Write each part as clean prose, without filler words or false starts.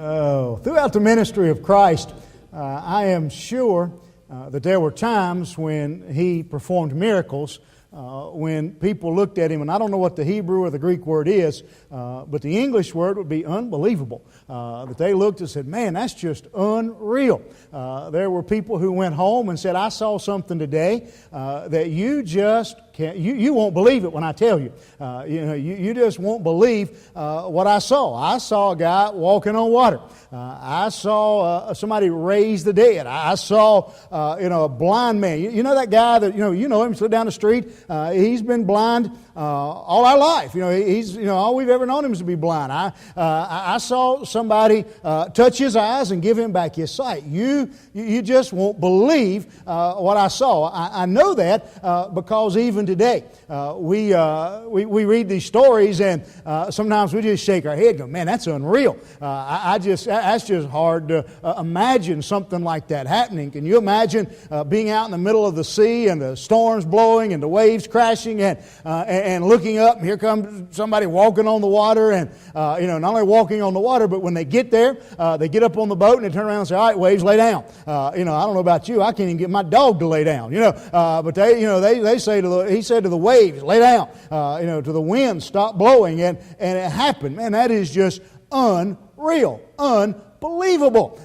Throughout the ministry of Christ, I am sure that there were times when He performed miracles, when people looked at Him, and I don't know what the Hebrew or the Greek word is, but the English word would be unbelievable. That they looked and said, man, that's just unreal. There were people who went home and said, I saw something today that you just can't, you won't believe it when I tell you. You just won't believe what I saw. I saw a guy walking on water. I saw somebody raise the dead. I saw a blind man. You know that guy that you know him, slid down the street. He's been blind all our life. He's all we've ever known him is to be blind. I saw somebody touch his eyes and give him back his sight. You just won't believe what I saw. I know that because even today we read these stories and sometimes we just shake our head and go, man, that's unreal. That's just hard to imagine something like that happening. Can you imagine being out in the middle of the sea and the storms blowing and the waves crashing and looking up, and here comes somebody walking on the water, and not only walking on the water, but when they get there, they get up on the boat and they turn around and say, all right, waves, lay down. I don't know about you, I can't even get my dog to lay down, but they say he said to the waves, lay down, to the wind, stop blowing, and it happened. Man, that is just unreal, unbelievable.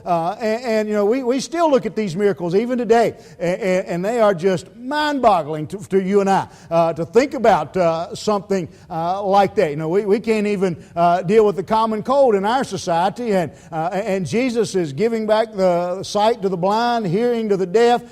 We still look at these miracles even today, and they are just mind-boggling to you and I to think about something like that. We can't even deal with the common cold in our society, and Jesus is giving back the sight to the blind, hearing to the deaf,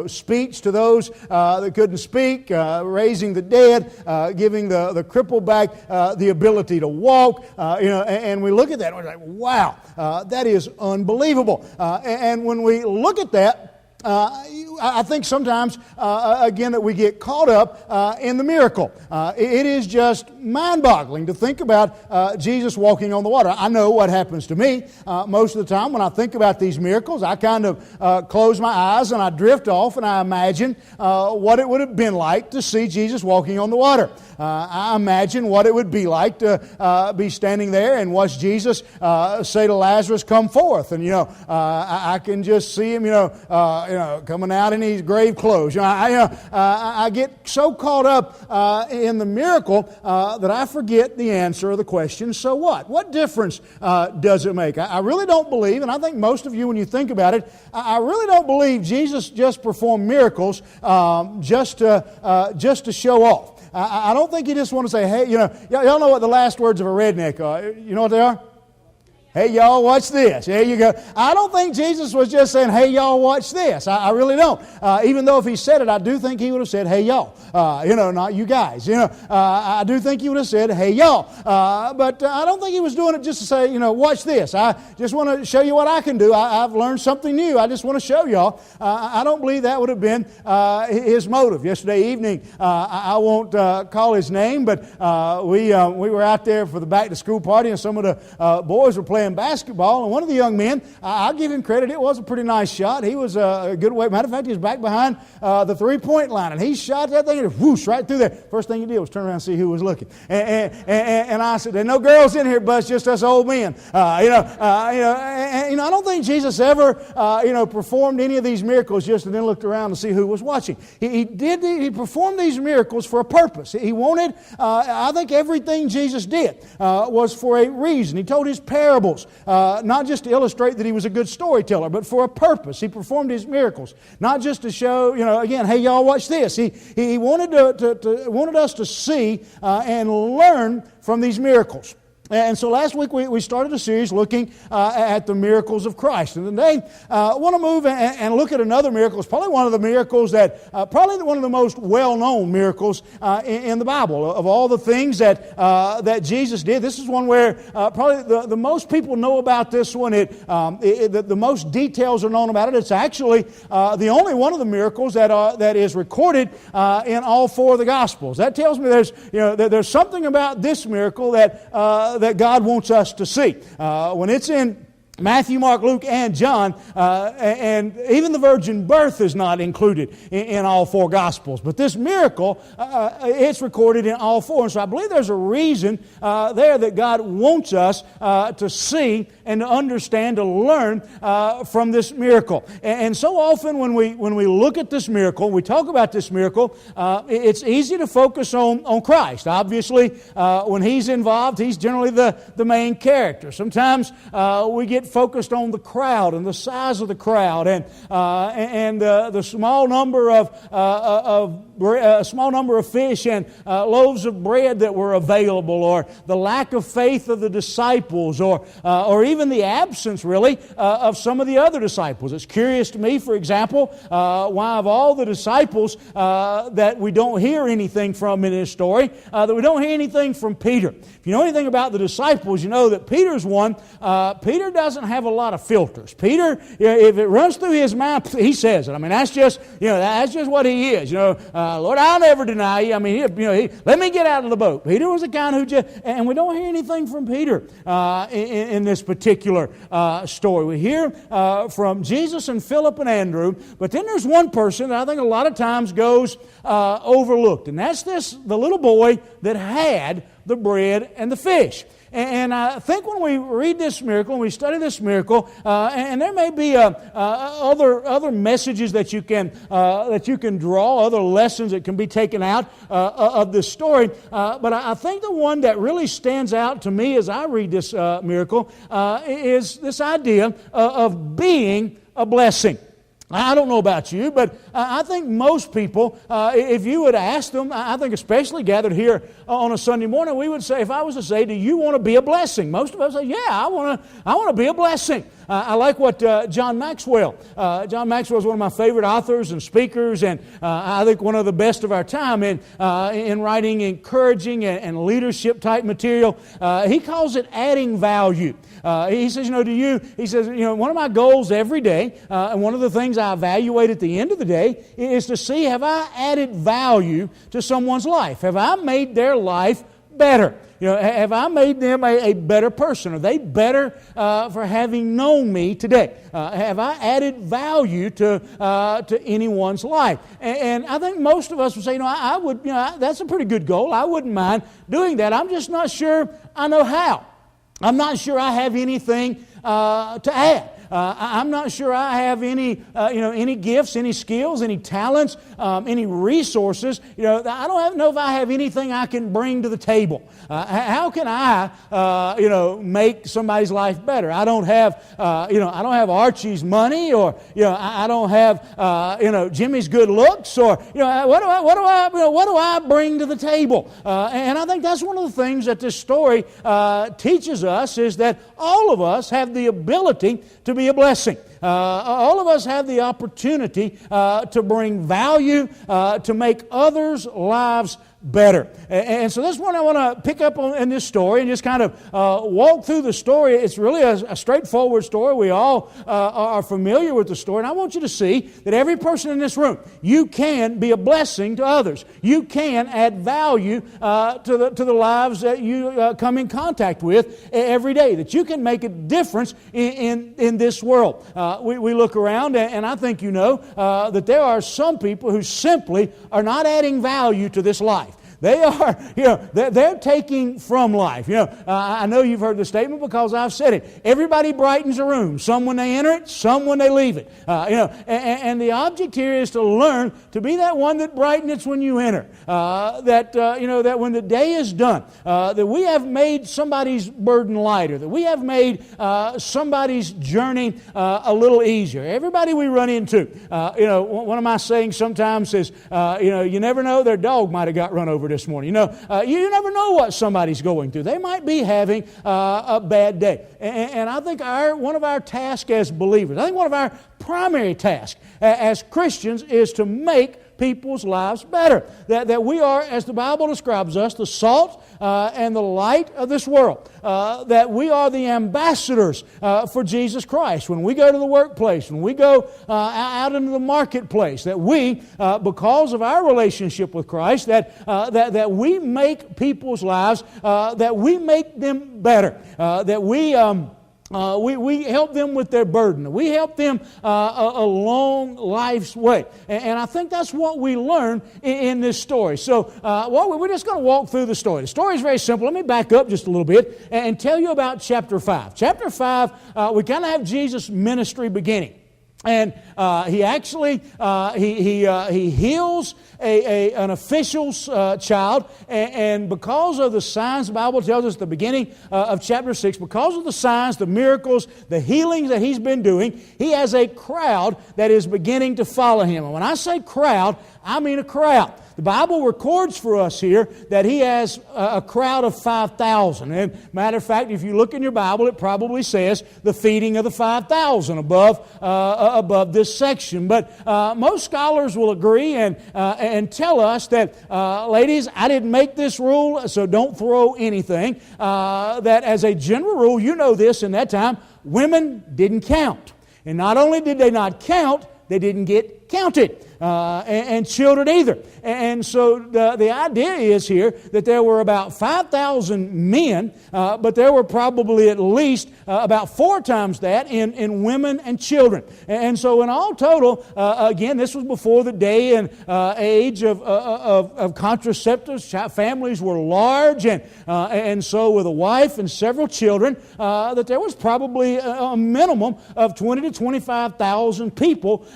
speech to those that couldn't speak, raising the dead, giving the crippled back the ability to walk. And we look at that and we're like, wow, that is unbelievable. And when we look at that, I think sometimes, again, that we get caught up in the miracle. It is just mind-boggling to think about Jesus walking on the water. I know what happens to me most of the time when I think about these miracles. I kind of close my eyes and I drift off and I imagine what it would have been like to see Jesus walking on the water. I imagine what it would be like to be standing there and watch Jesus say to Lazarus, come forth. And, I can just see him, coming out in his grave clothes. I get so caught up in the miracle that I forget the answer of the question, so what? What difference does it make? I really don't believe, and I think most of you, when you think about it, I really don't believe Jesus just performed miracles just to show off. I don't think He just want to say, hey, y'all know what the last words of a redneck are. You know what they are? Hey, y'all, watch this. There you go. I don't think Jesus was just saying, hey, y'all, watch this. I really don't. Even though if He said it, I do think He would have said, hey, y'all. Not you guys. I do think He would have said, hey, y'all. But I don't think He was doing it just to say, watch this. I just want to show you what I can do. I've learned something new. I just want to show y'all. I don't believe that would have been His motive. Yesterday evening, I won't call his name, but we were out there for the back-to-school party, and some of the boys were playing basketball, and one of the young men, I'll give him credit, it was a pretty nice shot. He was a good way. Matter of fact, he was back behind the three-point line, and he shot that thing and it whoosh right through there. First thing he did was turn around and see who was looking. And I said, there's no girls in here, but it's just us old men. I don't think Jesus ever performed any of these miracles just and then looked around to see who was watching. He performed these miracles for a purpose. He wanted, I think everything Jesus did was for a reason. He told His parables, not just to illustrate that He was a good storyteller, but for a purpose. He performed His miracles, not just to show, again, hey, y'all, watch this. He wanted wanted us to see and learn from these miracles. And so last week we started a series looking at the miracles of Christ. And today I want to move and look at another miracle. It's probably one of the miracles probably one of the most well-known miracles in the Bible. Of all the things that Jesus did, this is one where probably the most people know about this one. The most details are known about it. It's actually the only one of the miracles that is recorded in all four of the Gospels. That tells me there's something about this miracle that God wants us to see. When it's in Matthew, Mark, Luke, and John, and even the virgin birth is not included in all four Gospels. But this miracle, it's recorded in all four. And so I believe there's a reason there that God wants us to see and to understand, to learn from this miracle. And so often when we look at this miracle, we talk about this miracle, it's easy to focus on Christ. Obviously, when He's involved, He's generally the main character. Sometimes we get focused on the crowd and the size of the crowd and the small number of fish and loaves of bread that were available, or the lack of faith of the disciples, or even the absence, really, of some of the other disciples. It's curious to me, for example, why of all the disciples that we don't hear anything from in this story, that we don't hear anything from Peter. If you know anything about the disciples, you know that Peter's one. Peter doesn't have a lot of filters. Peter, if it runs through his mind, he says it. I mean, that's just what he is. Lord, I'll never deny you. I mean, let me get out of the boat. Peter was the kind who just, and we don't hear anything from Peter in this particular story. We hear from Jesus and Philip and Andrew, but then there's one person that I think a lot of times goes overlooked, and that's the little boy that had the bread and the fish. And I think when we read this miracle, when we study this miracle, and there may be other messages that you can draw, other lessons that can be taken out of this story, but I think the one that really stands out to me as I read this miracle is this idea of being a blessing. I don't know about you, but I think most people, if you would ask them, I think especially gathered here on a Sunday morning, we would say, if I was to say, do you want to be a blessing? Most of us say, yeah, I want to be a blessing. I like what John Maxwell is one of my favorite authors and speakers, and I think one of the best of our time in writing encouraging and leadership type material. He calls it adding value. He says, one of my goals every day, and one of the things I evaluate at the end of the day, is to see, have I added value to someone's life? Have I made their life better? Have I made them a better person? Are they better for having known me today? Have I added value to anyone's life? And I think most of us would say, I would. That's a pretty good goal. I wouldn't mind doing that. I'm just not sure I know how. I'm not sure I have anything to add. I'm not sure I have any gifts, any skills, any talents, any resources. I don't know if I have anything I can bring to the table. How can I, make somebody's life better? I don't have Archie's money, or I don't have Jimmy's good looks, or what do I bring to the table? And I think that's one of the things that this story teaches us, is that all of us have the ability to be a blessing. All of us have the opportunity to bring value, to make others' lives better. And so this one I want to pick up on in this story and just kind of walk through the story. It's really a straightforward story. We all are familiar with the story. And I want you to see that every person in this room, you can be a blessing to others. You can add value to the lives that you come in contact with every day. That you can make a difference in this world. We look around, and I think that there are some people who simply are not adding value to this life. They are, they're taking from life. I know you've heard the statement because I've said it. Everybody brightens a room. Some when they enter it, some when they leave it. And the object here is to learn to be that one that brightens when you enter. That when the day is done, that we have made somebody's burden lighter. That we have made somebody's journey a little easier. Everybody we run into, one of my sayings sometimes is, you never know, their dog might have got run over this morning. You never know what somebody's going through. They might be having a bad day. And I think one of our tasks as believers, I think one of our primary tasks as Christians is to make people's lives better. That we are, as the Bible describes us, the salt and the light of this world. That we are the ambassadors for Jesus Christ. When we go to the workplace, when we go out into the marketplace, that we, because of our relationship with Christ, that we make people's lives, that we make them better. That we We help them with their burden. We help them a long life's way. And I think that's what we learn in this story. So we're just going to walk through the story. The story is very simple. Let me back up just a little bit and tell you about chapter 5. Chapter 5, we kind of have Jesus' ministry beginning. And he actually he heals an official's child, and because of the signs, the Bible tells us at the beginning of chapter 6, because of the signs, the miracles, the healings that he's been doing, he has a crowd that is beginning to follow him. And when I say crowd, I mean a crowd. The Bible records for us here that he has a crowd of 5,000. And matter of fact, if you look in your Bible, it probably says the feeding of the 5,000 above this section. But most scholars will agree and tell us that, ladies, I didn't make this rule, so don't throw anything. That as a general rule, you know this in that time, women didn't count. And not only did they not count, they didn't get counted. And children either. And so the idea is here that there were about 5,000 men, but there were probably at least about 4 times that in women and children. And so in all total, again, this was before the day and age of contraceptives. Families were large, and so with a wife and several children, that there was probably a minimum of 20 to 25,000 people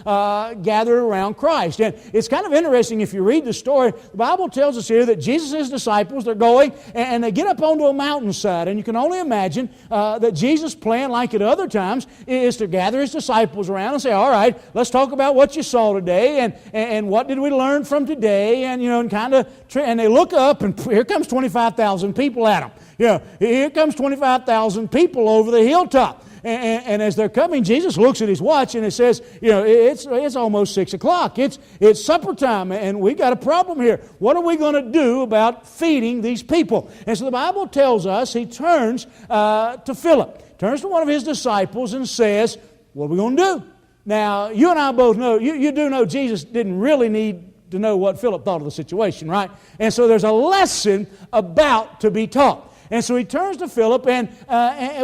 gathered around Christ. And it's kind of interesting if you read the story. The Bible tells us here that Jesus and his disciples, they're going and they get up onto a mountainside. And you can only imagine that Jesus' plan, like at other times, is to gather his disciples around and say, all right, let's talk about what you saw today and what did we learn from today. And, and kind of, and they look up and here comes 25,000 people at them. Here comes 25,000 people over the hilltop. And as they're coming, Jesus looks at his watch and it says, it's almost 6 o'clock. It's supper time, and we got a problem here. What are we going to do about feeding these people? And so the Bible tells us he turns to Philip, turns to one of his disciples and says, what are we going to do? Now, you and I both know, you do know Jesus didn't really need to know what Philip thought of the situation, right? And so there's a lesson about to be taught. And so he turns to Philip and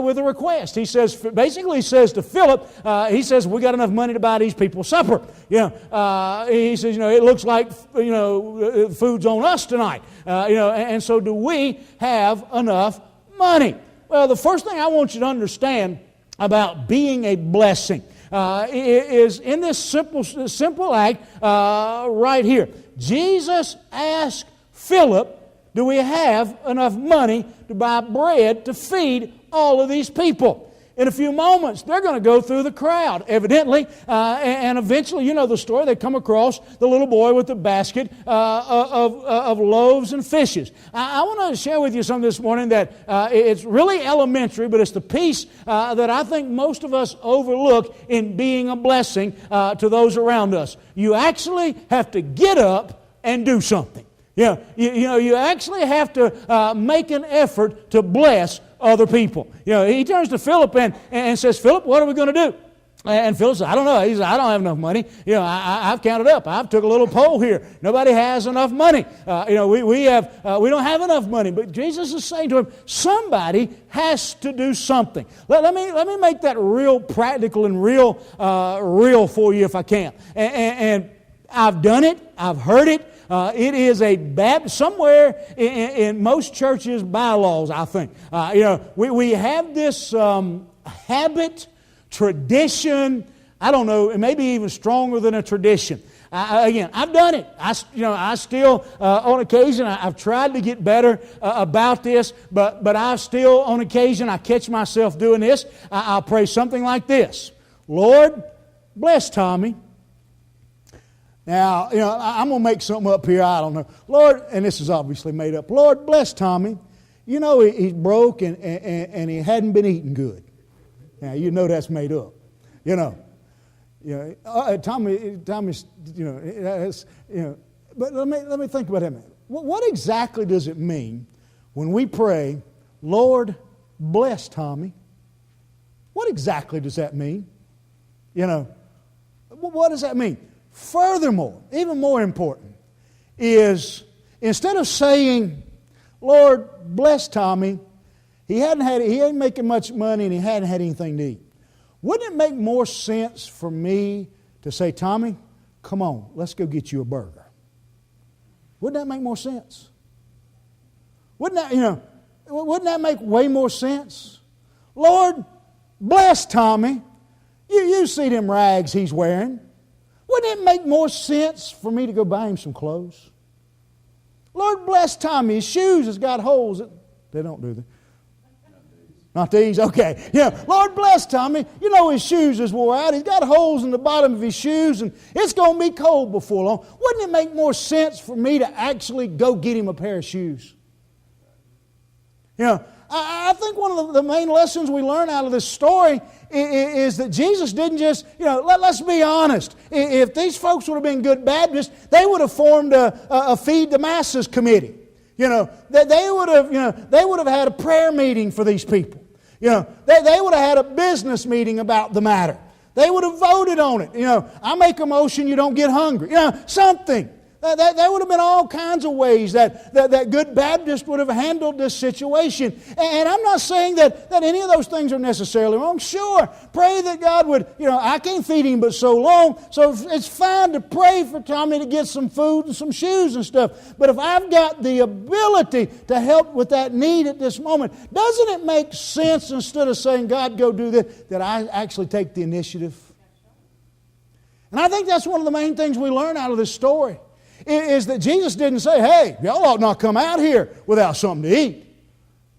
with a request. He says to Philip, he says, we got enough money to buy these people supper. He says, it looks like, food's on us tonight. And so do we have enough money? Well, the first thing I want you to understand about being a blessing is in this simple act right here. Jesus asked Philip, do we have enough money to buy bread to feed all of these people? In a few moments, they're going to go through the crowd, evidently, and eventually, you know the story, they come across the little boy with the basket of loaves and fishes. I want to share with you something this morning that it's really elementary, but it's the piece that I think most of us overlook in being a blessing to those around us. You actually have to get up and do something. You actually have to make an effort to bless other people. He turns to Philip and says, Philip, what are we going to do? And Philip says, I don't know. He says, I don't have enough money. I've counted up. I've took a little poll here. Nobody has enough money. We don't have enough money. But Jesus is saying to him, somebody has to do something. Let me make that real practical and real for you if I can. And I've done it. I've heard it. It is somewhere in most churches' bylaws, I think. We have this habit, tradition, I don't know, it may be even stronger than a tradition. I've done it. I still, on occasion, I've tried to get better about this, but I still, on occasion, I catch myself doing this. I'll pray something like this. Lord, bless Tommy. Now, I'm going to make something up here, I don't know. Lord, and this is obviously made up. Lord, bless Tommy. He's broke and he hadn't been eating good. Now, that's made up. Tommy's, but let me think about that a minute. What exactly does it mean when we pray, Lord, bless Tommy? What exactly does that mean? What does that mean? Furthermore, even more important, is instead of saying, Lord, bless Tommy, He ain't making much money and he hadn't had anything to eat. Wouldn't it make more sense for me to say, Tommy, come on, let's go get you a burger? Wouldn't that make more sense? Wouldn't that make way more sense? Lord, bless Tommy. You see them rags he's wearing. Wouldn't it make more sense for me to go buy him some clothes? Lord, bless Tommy. His shoes has got holes. They don't, do they? Not these? Okay. Yeah. Lord, bless Tommy. You know his shoes is wore out. He's got holes in the bottom of his shoes, and it's going to be cold before long. Wouldn't it make more sense for me to actually go get him a pair of shoes? I think one of the main lessons we learn out of this story is that Jesus didn't just, let's be honest. If these folks would have been good Baptists, they would have formed a Feed the Masses committee. They would have had a prayer meeting for these people. They would have had a business meeting about the matter. They would have voted on it. I make a motion, you don't get hungry. Something. There would have been all kinds of ways that good Baptists would have handled this situation. And I'm not saying that any of those things are necessarily wrong. Sure, pray that God would, I can't feed him but so long, so it's fine to pray for Tommy to get some food and some shoes and stuff. But if I've got the ability to help with that need at this moment, doesn't it make sense, instead of saying, God, go do this, that I actually take the initiative? And I think that's one of the main things we learn out of this story. Is that Jesus didn't say, hey, y'all ought not come out here without something to eat.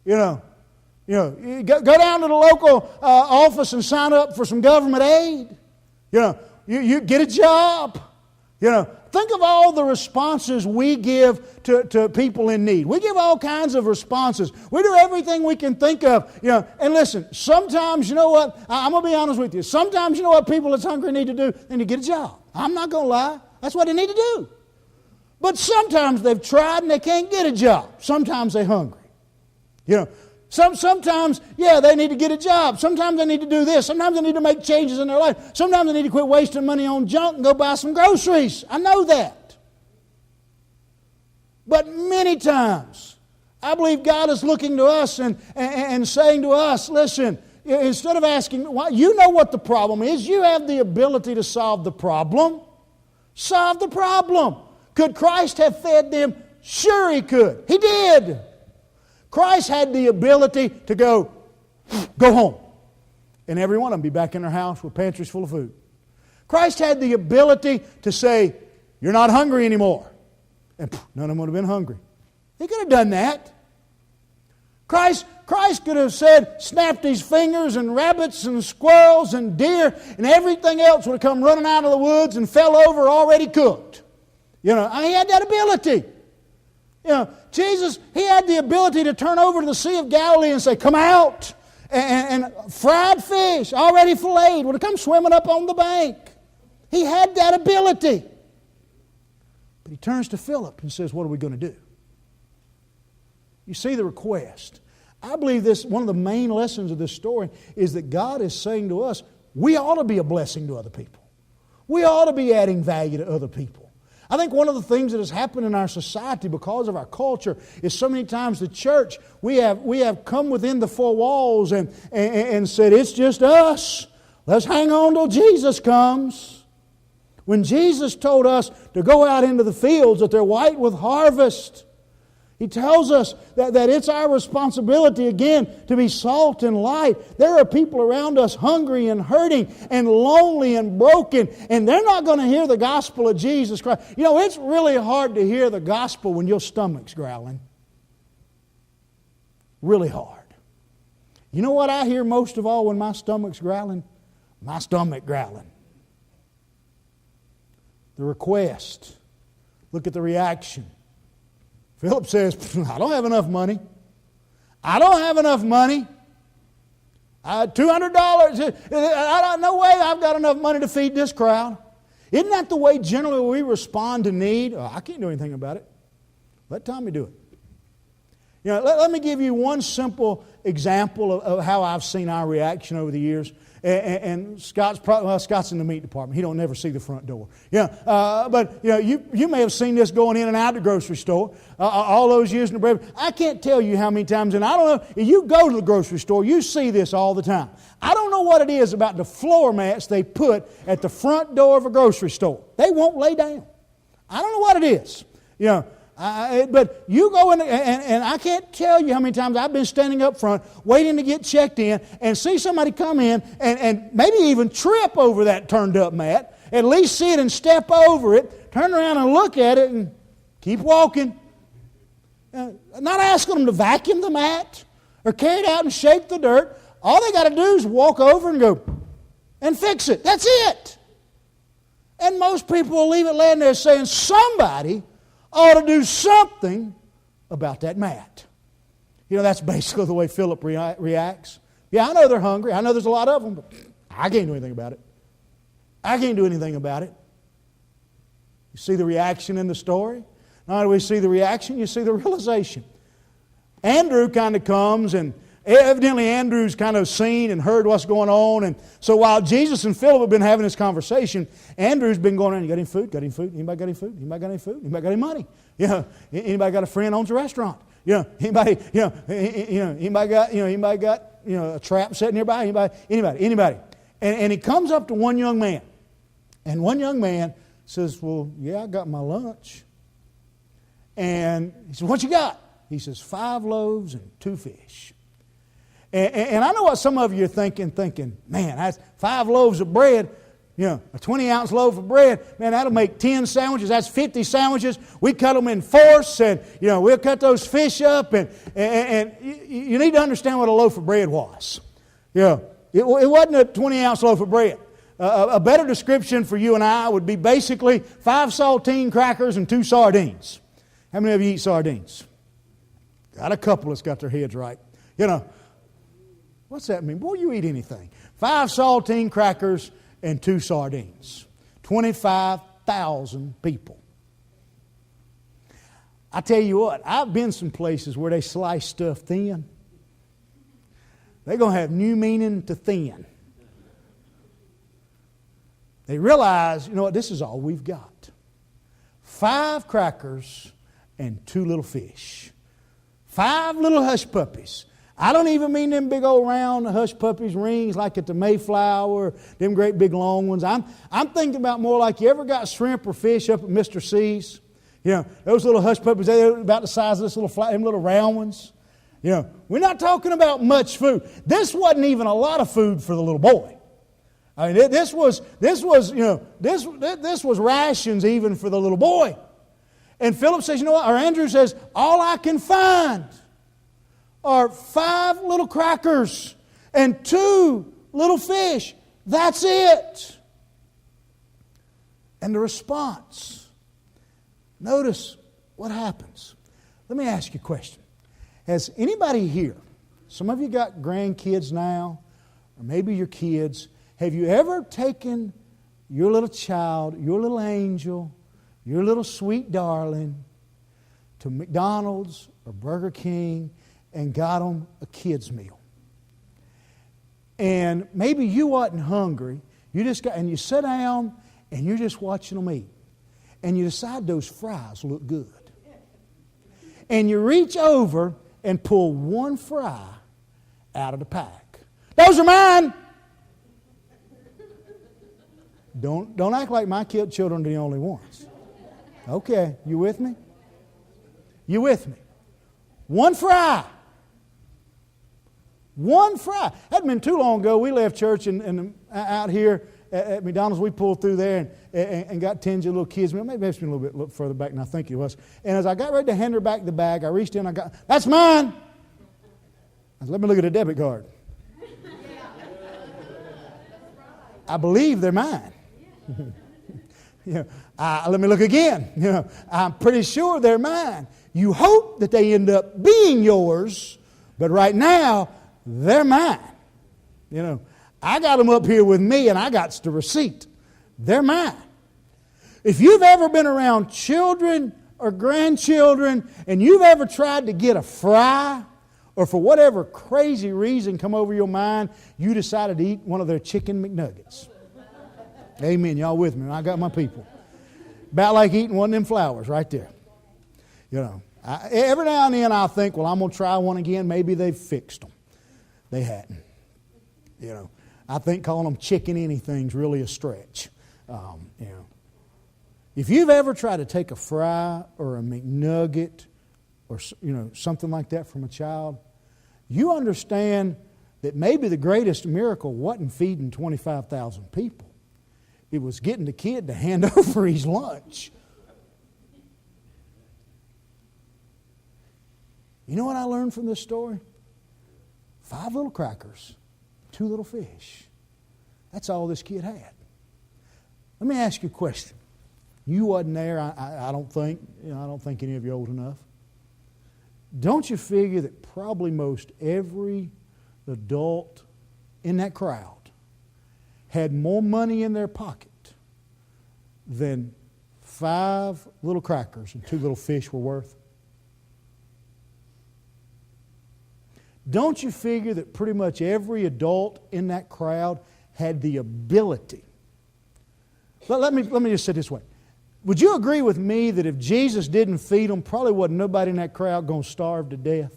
You go down to the local office and sign up for some government aid. You get a job. Think of all the responses we give to people in need. We give all kinds of responses. We do everything we can think of. And listen, sometimes, you know what? I'm going to be honest with you. Sometimes, you know what people that's hungry need to do? They need to get a job. I'm not going to lie. That's what they need to do. But sometimes they've tried and they can't get a job. Sometimes they're hungry. Sometimes, they need to get a job. Sometimes they need to do this. Sometimes they need to make changes in their life. Sometimes they need to quit wasting money on junk and go buy some groceries. I know that. But many times, I believe God is looking to us and saying to us, listen, instead of asking, why, you know what the problem is. You have the ability to solve the problem. Solve the problem. Could Christ have fed them? Sure He could. He did. Christ had the ability to go home. And every one of them be back in their house with pantries full of food. Christ had the ability to say, you're not hungry anymore. And none of them would have been hungry. He could have done that. Christ could have said, snapped His fingers, and rabbits and squirrels and deer and everything else would have come running out of the woods and fell over already cooked. He had that ability. Jesus, He had the ability to turn over to the Sea of Galilee and say, come out. And fried fish, already filleted, would have come swimming up on the bank. He had that ability. But He turns to Philip and says, what are we going to do? You see the request. I believe one of the main lessons of this story is that God is saying to us, we ought to be a blessing to other people. We ought to be adding value to other people. I think one of the things that has happened in our society because of our culture is so many times the church, we have come within the four walls and said, it's just us. Let's hang on till Jesus comes. When Jesus told us to go out into the fields, that they're white with harvest, He tells us that it's our responsibility, again, to be salt and light. There are people around us hungry and hurting and lonely and broken, and they're not going to hear the gospel of Jesus Christ. It's really hard to hear the gospel when your stomach's growling. Really hard. You know what I hear most of all when my stomach's growling? My stomach growling. The request. Look at the reaction. Philip says, I don't have enough money. I don't have enough money. $200. No way I've got enough money to feed this crowd. Isn't that the way generally we respond to need? Oh, I can't do anything about it. Let Tommy do it. Let me give you one simple example of how I've seen our reaction over the years. And Scott's in the meat department. He don't never see the front door. But you may have seen this going in and out of the grocery store all those years in the bread. I can't tell you how many times, and I don't know, if you go to the grocery store, you see this all the time. I don't know what it is about the floor mats they put at the front door of a grocery store. They won't lay down. I don't know what it is. But you go in, and I can't tell you how many times I've been standing up front waiting to get checked in and see somebody come in and maybe even trip over that turned up mat, at least see it and step over it, turn around and look at it and keep walking. Not asking them to vacuum the mat or carry it out and shake the dirt. All they got to do is walk over and go and fix it. That's it. And most people will leave it laying there saying somebody ought to do something about that mat. That's basically the way Philip reacts. Yeah, I know they're hungry. I know there's a lot of them, but I can't do anything about it. I can't do anything about it. You see the reaction in the story? Not only do we see the reaction, you see the realization. Andrew kind of comes, and evidently Andrew's kind of seen and heard what's going on. And so while Jesus and Philip have been having this conversation, Andrew's been going around, you got any food? Got any food? Anybody got any food? Anybody got any food? Anybody got any money? Anybody got a friend owns a restaurant? Anybody got a trap set nearby? Anybody. And he comes up to one young man. And one young man says, well, yeah, I got my lunch. And he says, what you got? He says, 5 loaves and 2 fish. And I know what some of you are thinking, man, that's 5 loaves of bread, a 20-ounce loaf of bread, man, that'll make 10 sandwiches. That's 50 sandwiches. We cut them in fourths, and, we'll cut those fish up. And you need to understand what a loaf of bread was. It wasn't a 20-ounce loaf of bread. A better description for you and I would be basically 5 saltine crackers and 2 sardines. How many of you eat sardines? Got a couple that's got their heads right. What's that mean? Boy, you eat anything. 5 saltine crackers and 2 sardines. 25,000 people. I tell you what, I've been some places where they slice stuff thin. They're going to have new meaning to thin. They realize, this is all we've got. 5 crackers and 2 little fish. 5 little hush puppies. I don't even mean them big old round hush puppies rings like at the Mayflower, them great big long ones. I'm thinking about more like, you ever got shrimp or fish up at Mr. C's? Those little hush puppies, they're about the size of this little them little round ones. We're not talking about much food. This wasn't even a lot of food for the little boy. I mean, this was rations even for the little boy. And Philip says, or Andrew says, all I can find are 5 little crackers and 2 little fish. That's it. And the response. Notice what happens. Let me ask you a question. Has anybody here, some of you got grandkids now, or maybe your kids, have you ever taken your little child, your little angel, your little sweet darling to McDonald's or Burger King and got them a kid's meal? And maybe you wasn't hungry. And you sit down and you're just watching them eat. And you decide those fries look good. And you reach over and pull 1 fry out of the pack. Those are mine. Don't act like my children are the only ones. Okay, you with me? You with me? 1 fry. 1 fry. Hadn't been too long ago. We left church and out here at McDonald's. We pulled through there and got 10 little kids. Maybe it's been a little bit further back than I think it was. And as I got ready to hand her back the bag, I reached in. That's mine. I said, let me look at the debit card. I believe they're mine. Let me look again. I'm pretty sure they're mine. You hope that they end up being yours, but right now, they're mine. I got them up here with me and I got the receipt. They're mine. If you've ever been around children or grandchildren and you've ever tried to get a fry or for whatever crazy reason come over your mind, you decided to eat one of their chicken McNuggets. Amen. Y'all with me? I got my people. About like eating one of them flowers right there. You know, every now and then I think, well, I'm going to try one again. Maybe they've fixed them. They hadn't. You know, I think calling them chicken anything's really a stretch. You know, if you've ever tried to take a fry or a McNugget or something like that from a child, you understand that maybe the greatest miracle wasn't feeding 25,000 people. It was getting the kid to hand over his lunch. You know what I learned from this story? 5 little crackers, 2 little fish. That's all this kid had. Let me ask you a question. You wasn't there, I don't think. I don't think any of you are old enough. Don't you figure that probably most every adult in that crowd had more money in their pocket than 5 little crackers and 2 little fish were worth? Don't you figure that pretty much every adult in that crowd had the ability? Let me just say it this way. Would you agree with me that if Jesus didn't feed them, probably wasn't nobody in that crowd going to starve to death?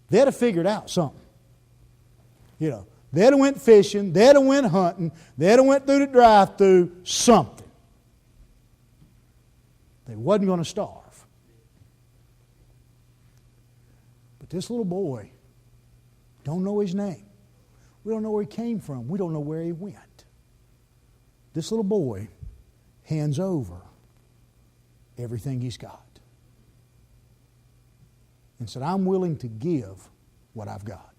They'd have figured out something. You know, they'd have went fishing, they'd have went hunting, they'd have went through the drive-thru, something. They wasn't going to starve. But this little boy, don't know his name. We don't know where he came from. We don't know where he went. This little boy hands over everything he's got and said, I'm willing to give what I've got.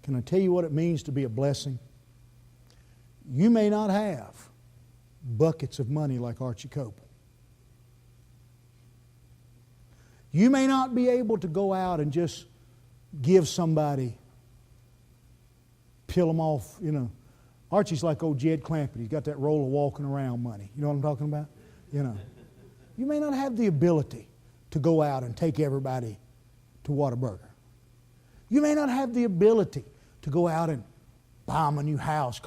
Can I tell you what it means to be a blessing? You may not have buckets of money like Archie Coble. You may not be able to go out and just give somebody, peel them off, Archie's like old Jed Clampett. He's got that roll of walking around money. You know what I'm talking about? You may not have the ability to go out and take everybody to Whataburger. You may not have the ability to go out and buy them a new house,